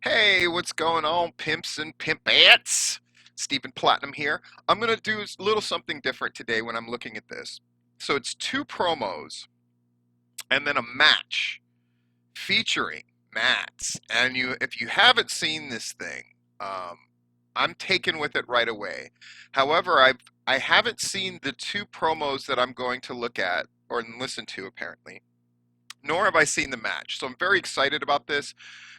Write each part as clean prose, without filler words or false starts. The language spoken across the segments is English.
Hey, what's going on, pimps and pimpettes? Stephen Platinum here. I'm going to do a little something different today when I'm looking at this. So it's two promos and then a match featuring Mads. And if you haven't seen this thing, um, I'm taken with it right away. However, I haven't seen the two promos that I'm going to look at or listen to apparently, nor have I seen the match. So I'm very excited about this.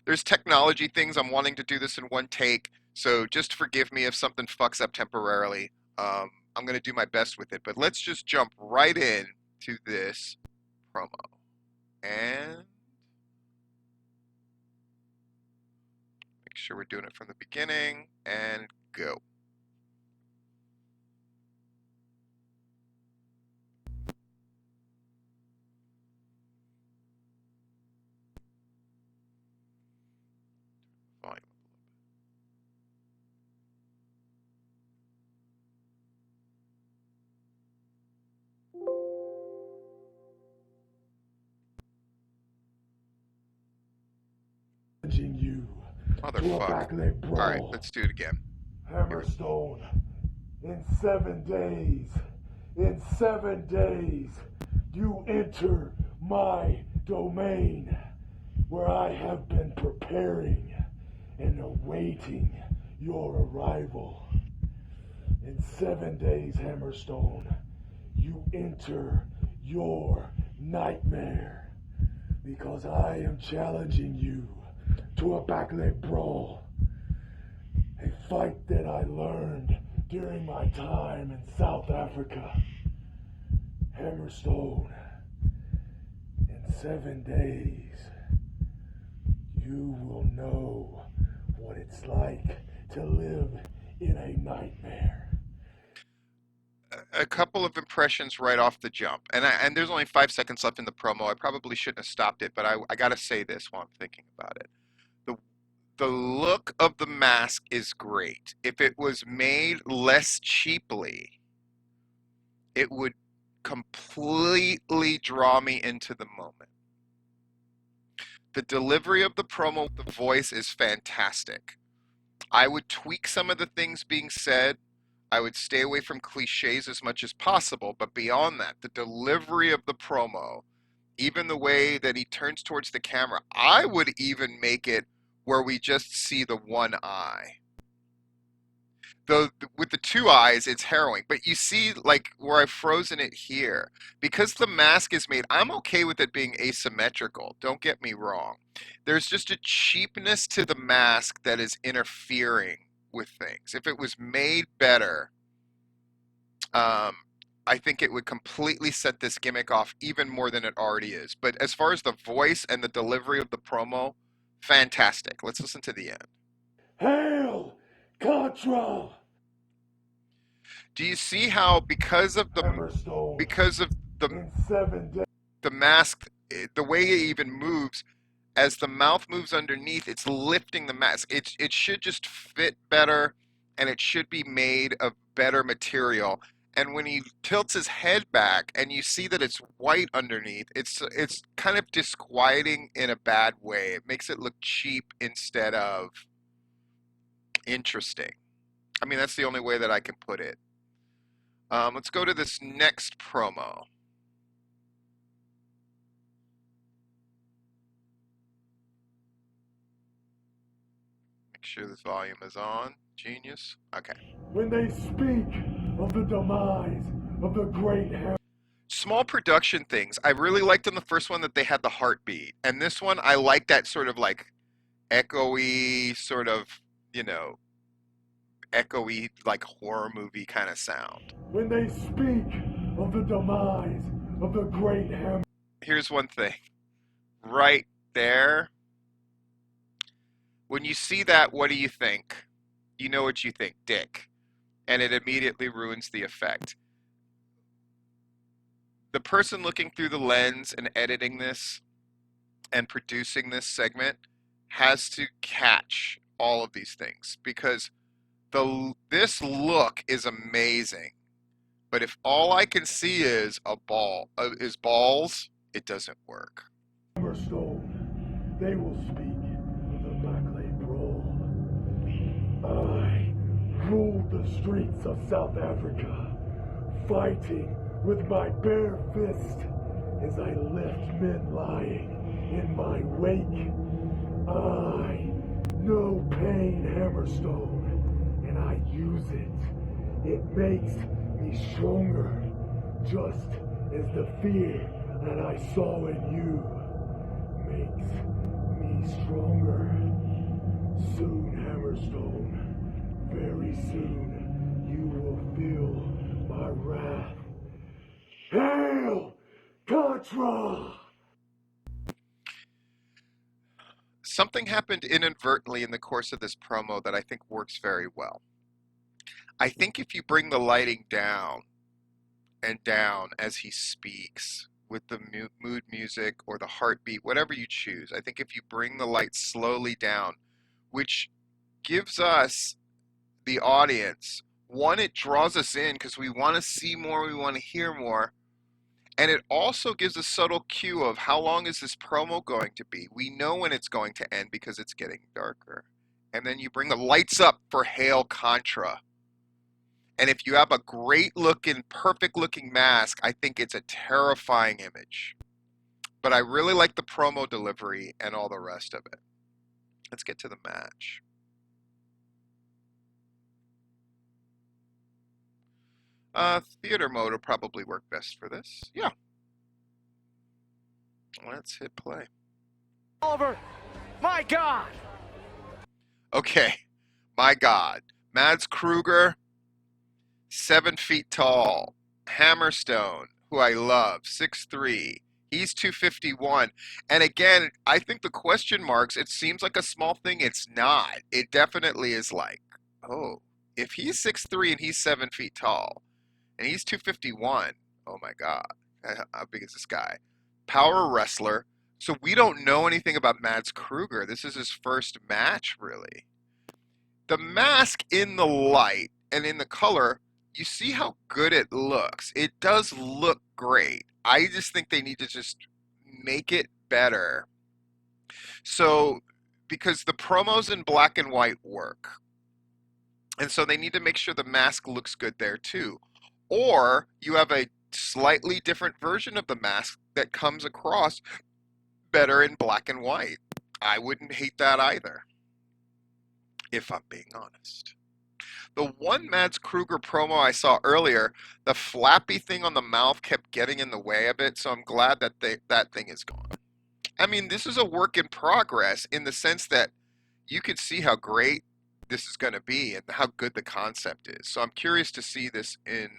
There's technology things. I'm wanting to do this in one take. So just forgive me if something fucks up temporarily. I'm going to do my best with it. But let's just jump right in to this promo. And make sure we're doing it from the beginning. And go. Volume. You to a Motherfuck. backlit All right, brawl. let's do it again. Hammerstone, in 7 days, you enter my domain, where I have been preparing and awaiting your arrival. In 7 days, Hammerstone, you enter your nightmare, because I am challenging you to a backlit brawl. A fight that I learned during my time in South Africa. Hammerstone, in 7 days, you will know what it's like to live in a nightmare. A couple of impressions right off the jump. And there's only 5 seconds left in the promo. I probably shouldn't have stopped it, but I got to say this while I'm thinking about it. The the look of the mask is great. If it was made less cheaply, it would completely draw me into the moment. The delivery of the promo, the voice is fantastic. I would tweak some of the things being said. I would stay away from cliches as much as possible, but beyond that, the delivery of the promo, even the way that he turns towards the camera, I would even make it where we just see the one eye. Though with the two eyes, it's harrowing. But you see, like where I've frozen it here, because the mask is made, I'm okay with it being asymmetrical. Don't get me wrong. There's just a cheapness to the mask that is interfering with things. If it was made better, um, I think it would completely set this gimmick off even more than it already is. But as far as the voice and the delivery of the promo, fantastic. Let's listen to the end. Hail Contra! Do you see how Hammerstone, because of the in 7 days. the mask, the way it even moves, as the mouth moves underneath, it's lifting the mask. It should just fit better, and it should be made of better material. And when he tilts his head back, and you see that it's white underneath, it's kind of disquieting in a bad way. It makes it look cheap instead of interesting. I mean, that's the only way that I can put it. Let's go to this next promo. Make sure this volume is on. Genius. Okay. When they speak of the demise of the great Hammer. Small production things. I really liked in the first one that they had the heartbeat. And this one, I like that sort of like echoey, sort of, you know, echoey, like horror movie kind of sound. When they speak of the demise of the great Hammer. Here's one thing. Right there. When you see that, what do you think? You know what you think, dick. And it immediately ruins the effect. The person looking through the lens and editing this and producing this segment has to catch all of these things because this look is amazing. But if all I can see is balls, it doesn't work. Hammerstone, they will speak of the Blackened brawl. the streets of South Africa, fighting with my bare fist as I lift men lying in my wake. I know pain hammerstone, and I use it. It makes me stronger, just as the fear that I saw in you makes me stronger. Soon, Hammerstone, very soon, you will feel my wrath. Hail, Contra! Something happened inadvertently in the course of this promo that I think works very well. I think if you bring the lighting down and down as he speaks with the mood music or the heartbeat, whatever you choose, I think if you bring the light slowly down, which gives us, the audience, one, it draws us in because we want to see more, we want to hear more. And it also gives a subtle cue of how long is this promo going to be. We know when it's going to end because it's getting darker. And then you bring the lights up for Hail Contra. And if you have a great looking, perfect looking mask, I think it's a terrifying image. But I really like the promo delivery and all the rest of it. Let's get to the match. Theater mode will probably work best for this. Yeah. Let's hit play. Oliver, my God. Okay, my God. Mads Kruger, 7 feet tall. Hammerstone, who I love, 6'3". He's 251. And again, I think the question marks, it seems like a small thing. It's not. It definitely is like, oh, if he's 6'3" and he's 7 feet tall, and he's 251, oh my God, how big is this guy? Power wrestler. So we don't know anything about Mads Kruger. This is his first match, really. The mask in the light and in the color, you see how good it looks. It does look great. I just think they need to just make it better. So, because the promos in black and white work. And so they need to make sure the mask looks good there too. Or you have a slightly different version of the mask that comes across better in black and white. I wouldn't hate that either, if I'm being honest. The one Mads Kruger promo I saw earlier, the flappy thing on the mouth kept getting in the way of it, so I'm glad that that thing is gone. I mean, this is a work in progress in the sense that you could see how great this is going to be and how good the concept is. So I'm curious to see this in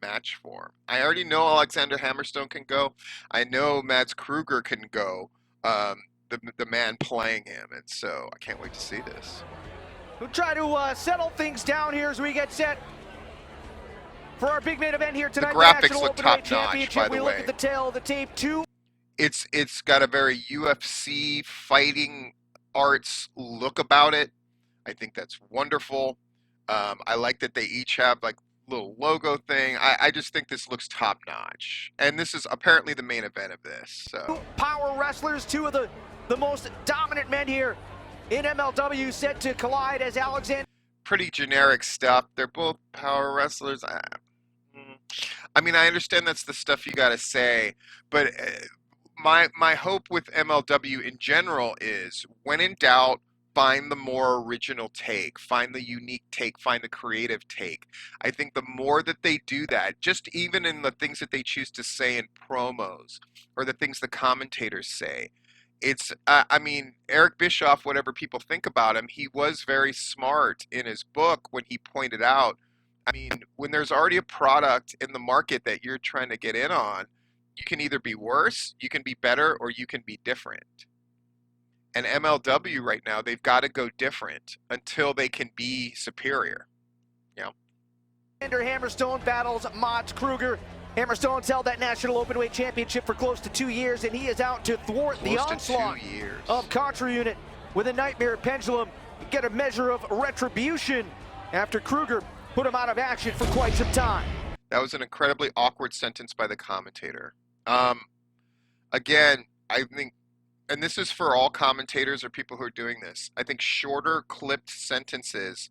match form. I already know Alexander Hammerstone can go. I know Mads Kruger can go, the man playing him, and so I can't wait to see this. We'll try to settle things down here as we get set for our big main event here tonight. The graphics National look Open-Weight top-notch, Championship. by the we way. look at the tail of the tape too. It's got a very UFC fighting arts look about it. I think that's wonderful. I like that they each have like little logo thing. I just think this looks top notch. And this is apparently the main event of this. So power wrestlers, two of the most dominant men here in MLW, set to collide as Alexander. Pretty generic stuff. They're both power wrestlers. I mean, I understand that's the stuff you got to say, but my hope with MLW in general is, when in doubt, find the more original take, find the unique take, find the creative take. I think the more that they do that, just even in the things that they choose to say in promos or the things the commentators say, it's, I mean, Eric Bischoff, whatever people think about him, he was very smart in his book when he pointed out, I mean, when there's already a product in the market that you're trying to get in on, you can either be worse, you can be better, or you can be different. And MLW right now, they've got to go different until they can be superior. Yeah. Hammerstone battles Mads Kruger. Hammerstone's held that National Openweight Championship for close to 2 years, and he is out to thwart the onslaught of Contra Unit with a nightmare pendulum. Get a measure of retribution after Kruger put him out of action for quite some time. That was an incredibly awkward sentence by the commentator. Again, I think, and this is for all commentators or people who are doing this, I think shorter clipped sentences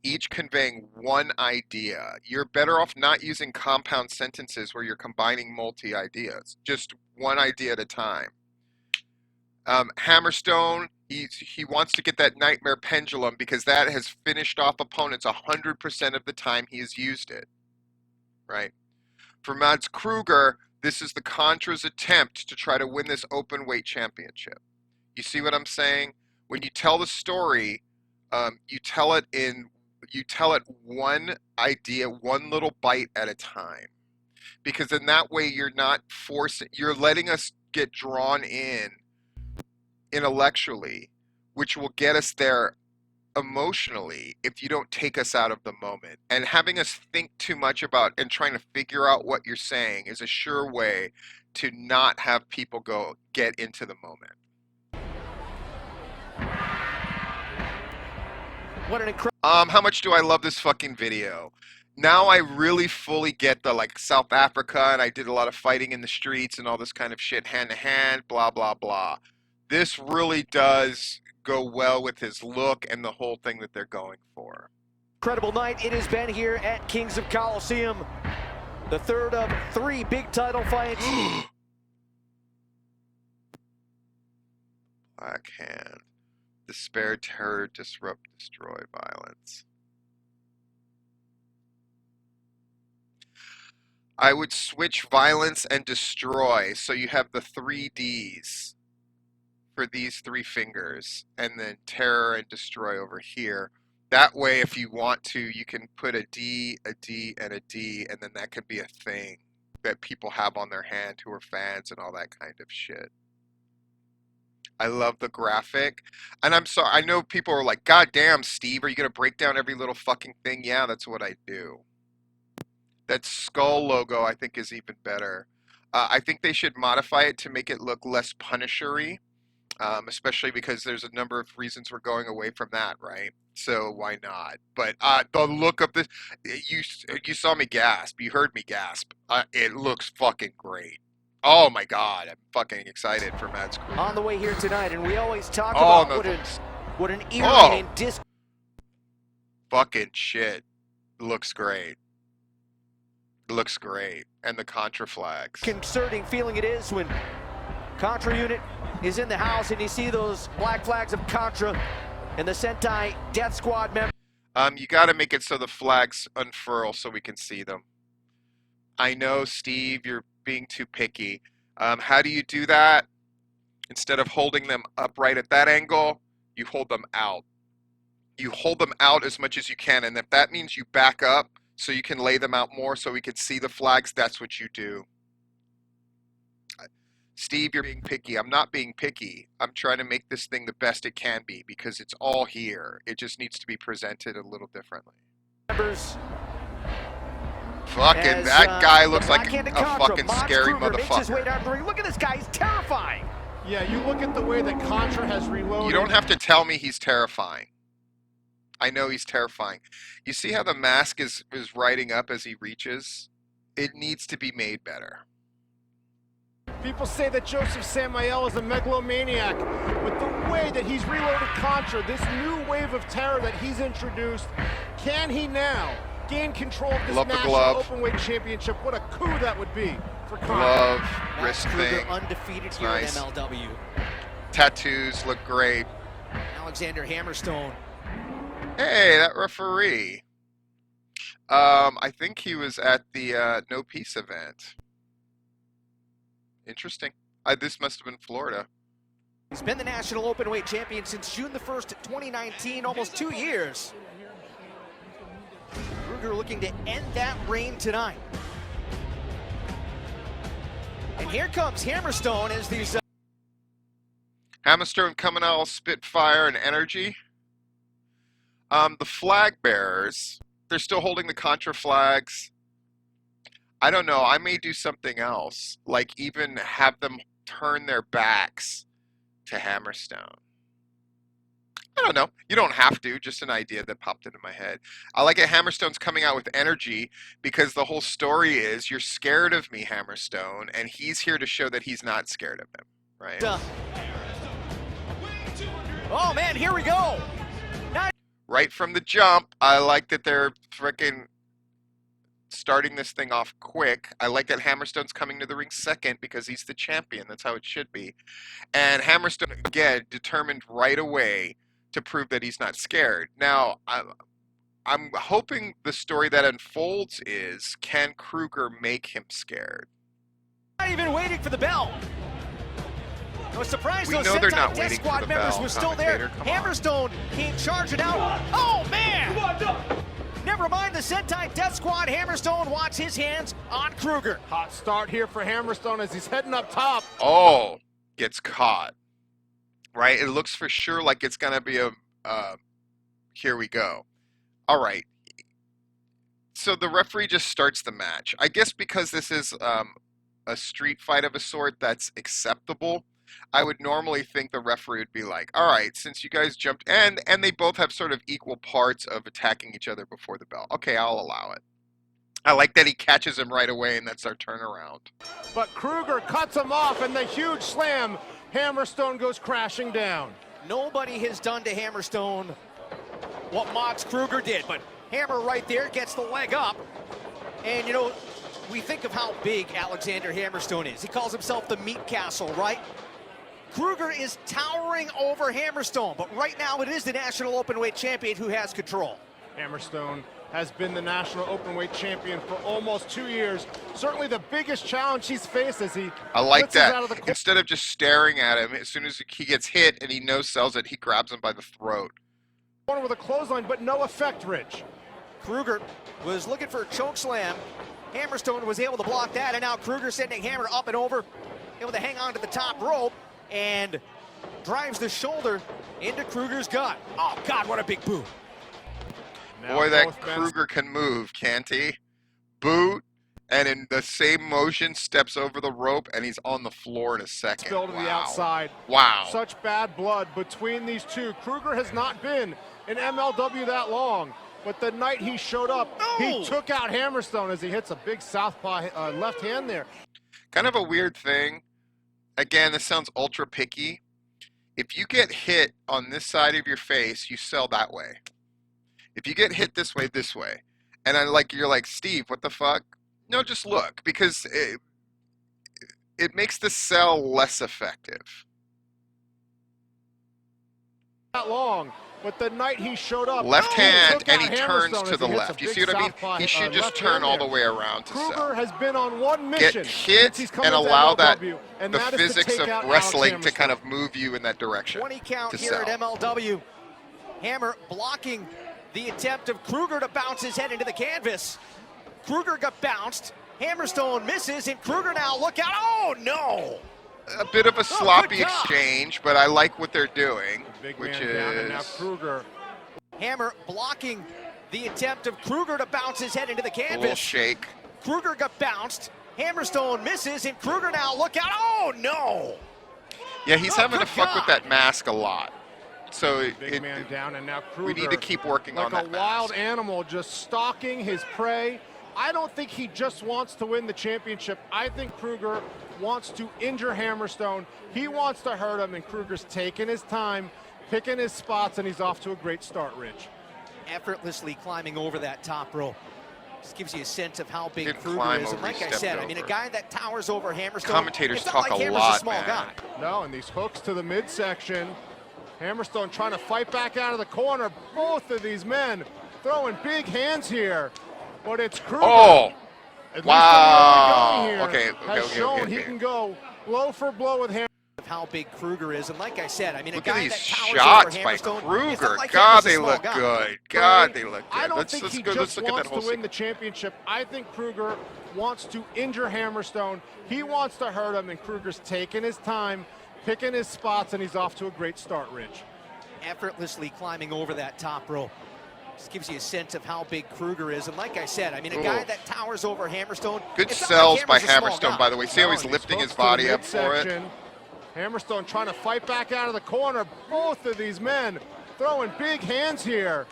each conveying one idea. You're better off not using compound sentences where you're combining multi-ideas, just one idea at a time. Hammerstone, he wants to get that nightmare pendulum because that has finished off opponents 100% of the time he has used it, right? For Mads Kruger, this is the Contra's attempt to try to win this open weight championship. You see what I'm saying? When you tell the story, you tell it one idea, one little bite at a time. Because in that way you're not forcing, you're letting us get drawn in intellectually, which will get us there emotionally if you don't take us out of the moment. And having us think too much about and trying to figure out what you're saying is a sure way to not have people get into the moment. What an incredible. How much do I love this fucking video? Now I really fully get the, like, South Africa, and I did a lot of fighting in the streets and all this kind of shit, hand to hand, blah, blah, blah. This really does go well with his look and the whole thing that they're going for. Incredible night it has been here at Kings of Coliseum. The third of 3 big title fights. Blackened. Despair, terror, disrupt, destroy, violence. I would switch violence and destroy, so you have the 3 Ds for these 3 fingers, and then terror and destroy over here. That way, if you want to, you can put a D, and a D, and then that could be a thing that people have on their hand who are fans and all that kind of shit. I love the graphic. And I'm sorry, I know people are like, God damn, Steve, are you going to break down every little fucking thing? Yeah, that's what I do. That skull logo, I think, is even better. I think they should modify it to make it look less Punisher-y, especially because there's a number of reasons we're going away from that, right? So why not? But the look of this, you saw me gasp. You heard me gasp. It looks fucking great. Oh my God, I'm fucking excited for Mads Kruger. On the way here tonight, and we always talk about what an eerie and fucking shit. Looks great. Looks great. And the Contra flags. Concerning feeling it is when Contra unit is in the house and you see those black flags of Contra and the Sentai Death Squad members. You gotta make it so the flags unfurl so we can see them. I know, Steve, you're being too picky. How do you do that? Instead of holding them upright at that angle, you hold them out. You hold them out as much as you can, and if that means you back up so you can lay them out more so we can see the flags, that's what you do. Steve, you're being picky. I'm not being picky. I'm trying to make this thing the best it can be because it's all here. It just needs to be presented a little differently. Fucking, that guy looks like a fucking scary motherfucker. Look at this guy, he's terrifying. Yeah, you look at the way that Contra has reloaded. You don't have to tell me he's terrifying. I know he's terrifying. You see how the mask is riding up as he reaches? It needs to be made better. People say that Joseph Samael is a megalomaniac. With the way that he's reloaded Contra, this new wave of terror that he's introduced, can he now gain control of this national openweight championship? What a coup that would be for Contra. Glove, wrist thing. Undefeated here nice. in MLW. Tattoos look great. Alexander Hammerstone. Hey, that referee. I think he was at the No Peace event. Interesting. This must have been Florida. He's been the national openweight champion since June the 1st, 2019, almost 2 years. Kruger looking to end that reign tonight. And here comes Hammerstone as these... Hammerstone coming out all spitfire and energy. The flag bearers, they're still holding the Contra flags. I don't know, I may do something else, like even have them turn their backs to Hammerstone. I don't know, you don't have to, just an idea that popped into my head. I like it, Hammerstone's coming out with energy because the whole story is you're scared of me, Hammerstone, and he's here to show that he's not scared of him, right? Oh man, here we go! right from the jump. I like that they're freaking starting this thing off quick. I like that Hammerstone's coming to the ring second because he's the champion. That's how it should be. And Hammerstone, again, determined right away to prove that he's not scared. Now, I'm hoping the story that unfolds is, can Kruger make him scared? Not even waiting for the bell. I was surprised We those know they're Sentai not Death waiting for Squad the members bell, was still there. commentator, come on. Hammerstone came charging out. Oh, man! Never mind the Sentai Death Squad. Hammerstone wants his hands on Kruger. Hot start here for Hammerstone as he's heading up top. Oh, gets caught. Right? It looks for sure like it's going to be a, here we go. All right. So the referee just starts the match. I guess because this is a street fight of a sort that's acceptable, I would normally think the referee would be like, all right, since you guys jumped, and they both have sort of equal parts of attacking each other before the bell. Okay, I'll allow it. I like that he catches him right away, and that's our turnaround. But Kruger cuts him off, and the huge slam, Hammerstone goes crashing down. Nobody has done to Hammerstone what Mads Kruger did, but Hammer right there gets the leg up. And, you know, we think of how big Alexander Hammerstone is. He calls himself the Meat Castle, right? Kruger is towering over Hammerstone, but right now it is the National Openweight Champion who has control. Hammerstone has been the National Openweight Champion for almost 2 years. Certainly the biggest challenge he's faced as he I like blitzes out of that. the Instead of just staring at him, as soon as he gets hit and he no-sells it, he grabs him by the throat. corner with a clothesline, but no effect, Rich. Kruger was looking for a choke slam. Hammerstone was able to block that, and now Kruger sending Hammer up and over, able to hang on to the top rope, and drives the shoulder into Kruger's gut. Oh, God, what a big boot. Now Boy, that both men Kruger can move, can't he? Boot, and in the same motion, steps over the rope, and he's on the floor in a second. spill to the outside. Wow. Such bad blood between these two. Kruger has not been in MLW that long, but the night he showed up, he took out Hammerstone as he hits a big southpaw left hand there. Kind of a weird thing. Again, this sounds ultra picky. If you get hit on this side of your face, you sell that way. If you get hit this way, and you're like, Steve, what the fuck? No, just look, because it makes the sell less effective. That long, but the night he showed up, Left hand, took out and he turns Hammerstone to as the he hits a left. You big see what I mean? southpaw, He should just left turn hand all the there. way around to Kruger sell. has been on one mission Get hit since he's come and into allow that MLW, and the that is to physics take of out wrestling Alex to kind Hammerstone. of move you in that direction. 20 count to here sell. at MLW. Hammer blocking the attempt of Kruger to bounce his head into the canvas. Kruger got bounced. Hammerstone misses, and Kruger now, look out. Oh, no. A bit of a sloppy good God. exchange, but I like what they're doing, Big which man down, and now is Kruger. Hammer blocking the attempt of Kruger to bounce his head into the a little canvas. shake. Kruger got bounced. Hammerstone misses, and Kruger now, look out. Oh, no. Yeah, he's Oh, having to good fuck with God. that mask a lot. So Big man down, and now Kruger. we need to keep working like on that a wild mask. animal just stalking his prey. I don't think he just wants to win the championship. I think Kruger wants to injure Hammerstone. He wants to hurt him, and Kruger's taking his time, picking his spots, and he's off to a great start, Rich. Effortlessly climbing over that top rope. Just gives you a sense of how big Didn't Kruger climb is. And over, he like I stepped said, I mean, a over. guy that towers over Hammerstone. Commentators it's not talk like a Hammer's lot, a small man. guy. No, and these hooks to the midsection. Hammerstone trying to fight back out of the corner. Both of these men throwing big hands here, but it's Kruger. Oh! At least Wow. in the early going here, Okay, has shown he okay. can go blow for blow with Hammerstone. Of how big Kruger is, and like I said, I mean, Look a at guy these that towers shots over by Hammerstone. It's Kruger. not like God, Hammer's a they small look guy. good. God, they look good. I don't Let's think he go. Let's just look at that wants whole to win scene. the championship. I think Kruger wants to injure Hammerstone. He wants to hurt him, and Kruger's taking his time, picking his spots, and he's off to a great start, Rich. Effortlessly climbing over that top rope. Just gives you a sense of how big Kruger is. And like I said, I mean, a guy that towers over Hammerstone. Good it's not sells like by Hammer's a small Hammerstone, guy. by the way. See how No, he's and lifting hooks his to the body up for it? midsection. Hammerstone trying to fight back out of the corner. Both of these men throwing big hands here,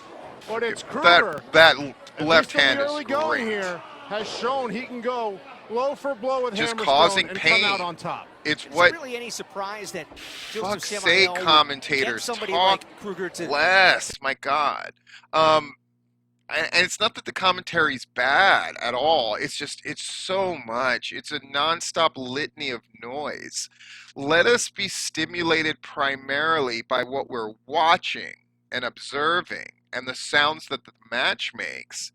but it's Kruger. That At left least in hand the is early going great. here has shown he can go blow for blow with Just Hammerstone causing and pain. come out on top. It's Is what. it really any surprise that Joseph Fuck's sake, Samael commentators, somebody talk like Kruger to less. My God. And it's not that the commentary's bad at all. It's just, it's so much. It's a nonstop litany of noise. Let us be stimulated primarily by what we're watching and observing and the sounds that the match makes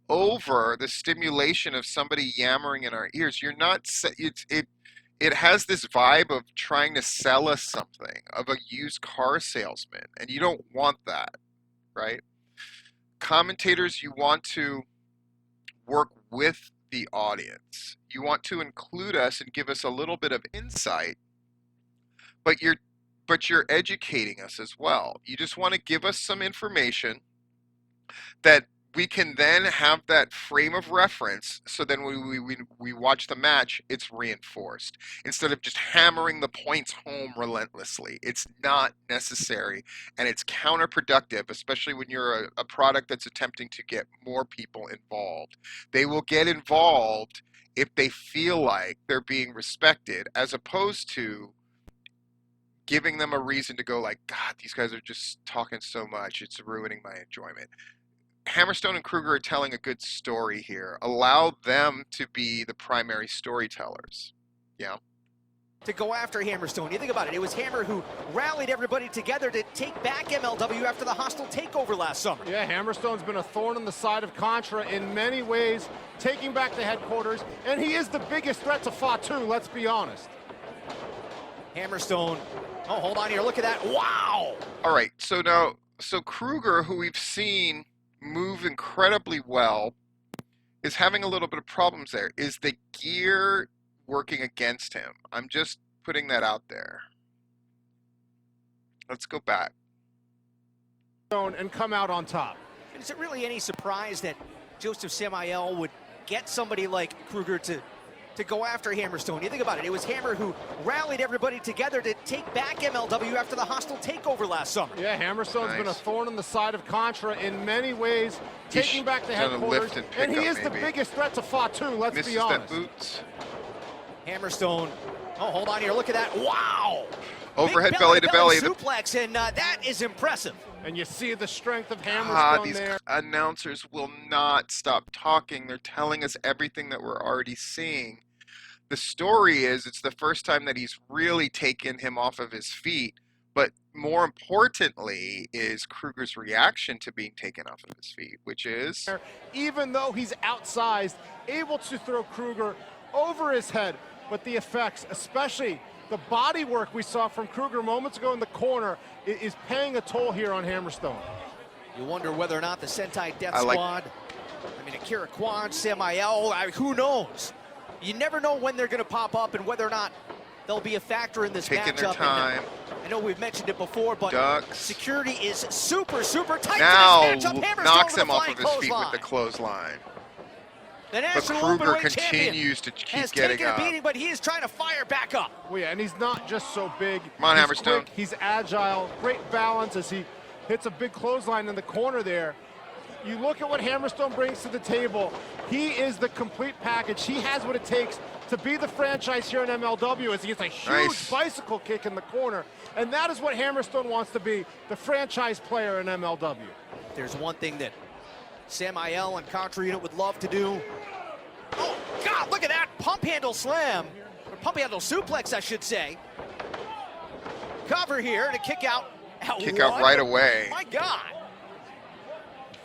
over the stimulation of somebody yammering in our ears. You're not, it has this vibe of trying to sell us something, of a used car salesman, and you don't want that, right? Commentators, you want to work with the audience. You want to include us and give us a little bit of insight, but you're educating us as well. You just want to give us some information that we can then have that frame of reference, so then when we watch the match, it's reinforced. Instead of just hammering the points home relentlessly. It's not necessary, and it's counterproductive, especially when you're a product that's attempting to get more people involved. They will get involved if they feel like they're being respected, as opposed to giving them a reason to go like, God, these guys are just talking so much, it's ruining my enjoyment. Hammerstone and Kruger are telling a good story here. Allow them to be the primary storytellers. Yeah. to go after Hammerstone. You think about it, it was Hammer who rallied everybody together to take back MLW after the hostile takeover last summer. Yeah, Hammerstone's been a thorn in the side of Contra in many ways, taking back the headquarters, and he is the biggest threat to Fatu, let's be honest. Hammerstone, oh, hold on here, look at that, wow! All right, so Kruger, who we've seen move incredibly well, is having a little bit of problems there. Is the gear working against him? I'm just putting that out there. Let's go back. And come out on top. Is it really any surprise that Joseph Samael would get somebody like Kruger to go after Hammerstone? You think about it, it was Hammer who rallied everybody together to take back MLW after the hostile takeover last summer. Yeah, Hammerstone's been a thorn in the side of Contra in many ways, taking back the headquarters, and he is the biggest threat to Fatu, let's be honest. That boots. Hammerstone, oh, hold on here, look at that, wow! Overhead belly to belly. Suplex, and that is impressive. And you see the strength of Hammerstone there. These announcers will not stop talking. They're telling us everything that we're already seeing. The story is it's the first time that he's really taken him off of his feet, but more importantly is Kruger's reaction to being taken off of his feet, which is... Even though he's outsized, able to throw Kruger over his head, but the effects, especially the body work we saw from Kruger moments ago in the corner, is paying a toll here on Hammerstone. You wonder whether or not the Sentai Death Squad, I mean, Akira Kwan, Samael, who knows? You never know when they're going to pop up and whether or not they'll be a factor in this matchup. Their time. I know we've mentioned it before, but security is super tight now in this matchup. Hammerstone knocks him off of his feet line. with the clothesline. The but Kruger continues to keep getting up. A beating, but he is trying to fire back up. Well, yeah, and he's not just so big. Come on, he's Hammerstone. Quick, he's agile, great balance as he hits a big clothesline in the corner there. You look at what Hammerstone brings to the table. He is the complete package. He has what it takes to be the franchise here in MLW as he gets a huge bicycle kick in the corner. And that is what Hammerstone wants to be, the franchise player in MLW. There's one thing that Samael and Contra Unit would love to do. Oh, God, look at that pump handle slam. Or pump handle suplex, I should say. Cover here to kick out. Kick out right away. My God.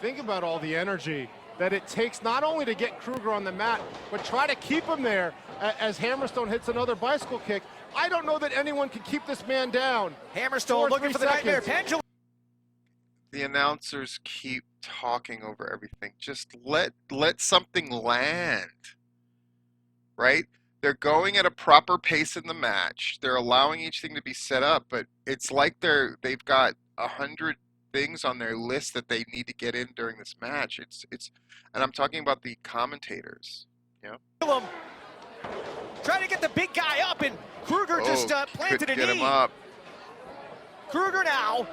Think about all the energy that it takes not only to get Kruger on the mat, but try to keep him there as Hammerstone hits another bicycle kick. I don't know that anyone can keep this man down. Hammerstone looking for the nightmare pendulum. The announcers keep talking over everything. Just let something land, right? They're going at a proper pace in the match. They're allowing each thing to be set up, but it's like they've got 100 things on their list that they need to get in during this match. And I'm talking about the commentators. You know? Trying to get the big guy up, and Kruger just planted a knee. Get him up. Kruger now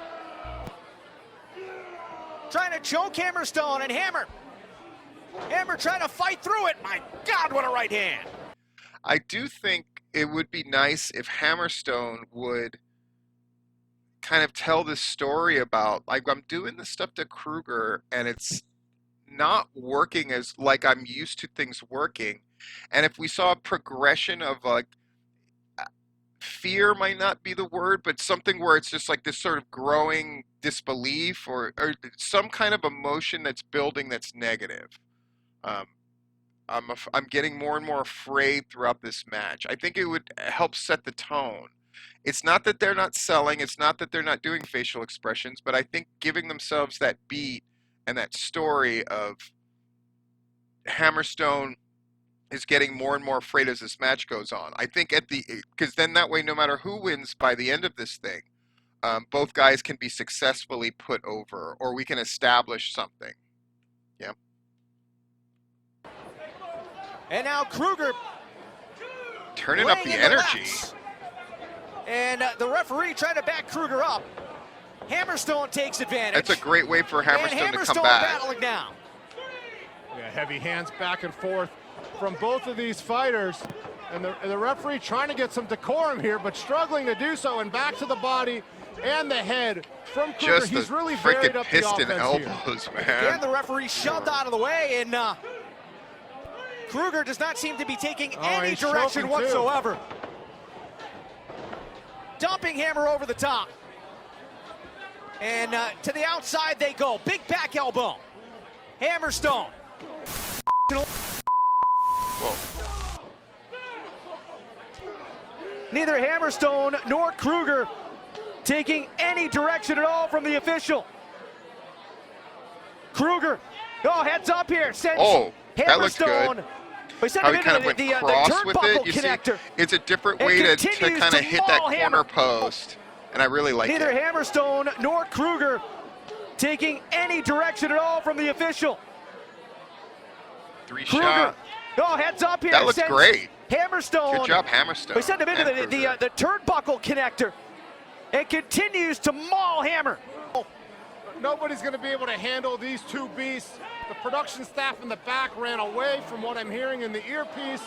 trying to choke Hammerstone, and Hammer trying to fight through it. My God, what a right hand. I do think it would be nice if Hammerstone would kind of tell this story about, like, I'm doing this stuff to Kruger and it's not working as like I'm used to things working. And if we saw a progression of, like, fear might not be the word, but something where it's just like this sort of growing disbelief, or some kind of emotion that's building that's negative. Um, I'm getting more and more afraid throughout this match. I think it would help set the tone. It's not that they're not selling, it's not that they're not doing facial expressions, but I think giving themselves that beat and that story of Hammerstone is getting more and more afraid as this match goes on. I think because then that way, no matter who wins by the end of this thing, both guys can be successfully put over, or we can establish something. Yeah. And now Kruger turning up the energy. And the referee trying to back Kruger up. Hammerstone takes advantage. That's a great way for Hammerstone to come back. Battling now. Yeah, heavy hands back and forth from both of these fighters. And the referee trying to get some decorum here, but struggling to do so. And back to the body and the head from Kruger. Just He's really freaking varied up the piston offense elbows, here. man. And the referee shoved out of the way, and Kruger does not seem to be taking any direction whatsoever. Dumping hammer over the top. And to the outside they go. Big back elbow. Hammerstone. Whoa. Neither Hammerstone nor Kruger taking any direction at all from the official. Kruger, heads up here. Sends that looks good. How he kind of went cross with it. You see, it's a different way to kind of hit that corner post, and I really like it. Neither Hammerstone nor Kruger taking any direction at all from the official. Three shot. Heads up here. That looks great. Hammerstone. Good job, Hammerstone. We send him into the turnbuckle connector, and continues to maul Hammer. Nobody's going to be able to handle these two beasts. The production staff in the back ran away from what I'm hearing in the earpiece.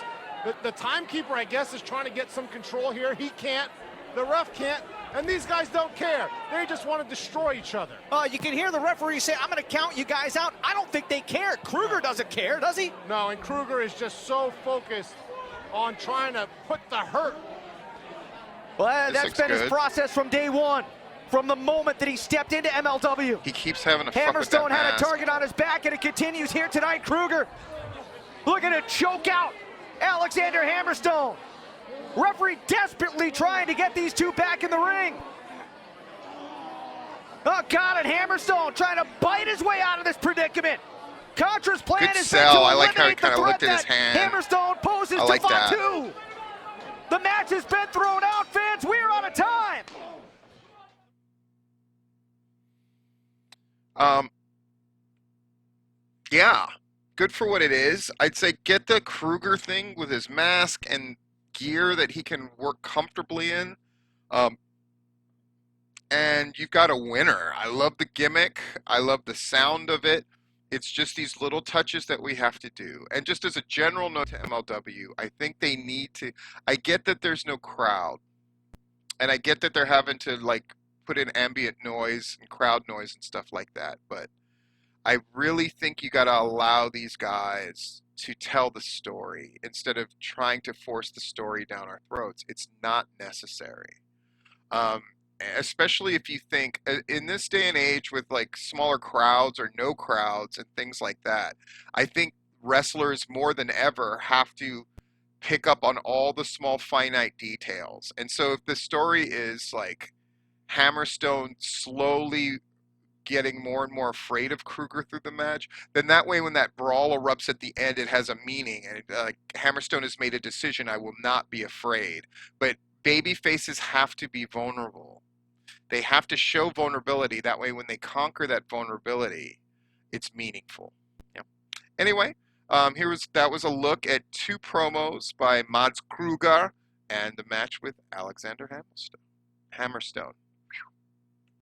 The timekeeper, I guess, is trying to get some control here. He can't. The ref can't. And these guys don't care. They just want to destroy each other. You can hear the referee say, I'm going to count you guys out. I don't think they care. Kruger doesn't care, does he? No, and Kruger is just so focused on trying to put the hurt. Well, that's been his process from day one. From the moment that he stepped into MLW. He keeps having a fuck with that Hammerstone had mask. a target on his back, and it continues here tonight. Kruger looking to choke out Alexander Hammerstone. Referee desperately trying to get these two back in the ring. Oh, God, and Hammerstone trying to bite his way out of this predicament. Contra's plan is to I like how he eliminate the kind of threat looked at his that hand. Hammerstone poses I like to that. Fatu. The match has been thrown out, fans. We're out of time. Yeah, good for what it is. I'd say get the Kruger thing with his mask and gear that he can work comfortably in. And you've got a winner. I love the gimmick. I love the sound of it. It's just these little touches that we have to do. And just as a general note to MLW, I think they need to, I get that there's no crowd. And I get that they're having to, like, put in ambient noise and crowd noise and stuff like that. But I really think you got to allow these guys to tell the story instead of trying to force the story down our throats. It's not necessary. Especially if you think in this day and age with, like, smaller crowds or no crowds and things like that, I think wrestlers more than ever have to pick up on all the small finite details. And so if the story is like Hammerstone slowly getting more and more afraid of Kruger through the match, then that way when that brawl erupts at the end, it has a meaning. And Hammerstone has made a decision, I will not be afraid. But baby faces have to be vulnerable. They have to show vulnerability. That way when they conquer that vulnerability, it's meaningful. Yeah. Anyway, that was a look at two promos by Mads Kruger and the match with Alexander Hammerstone.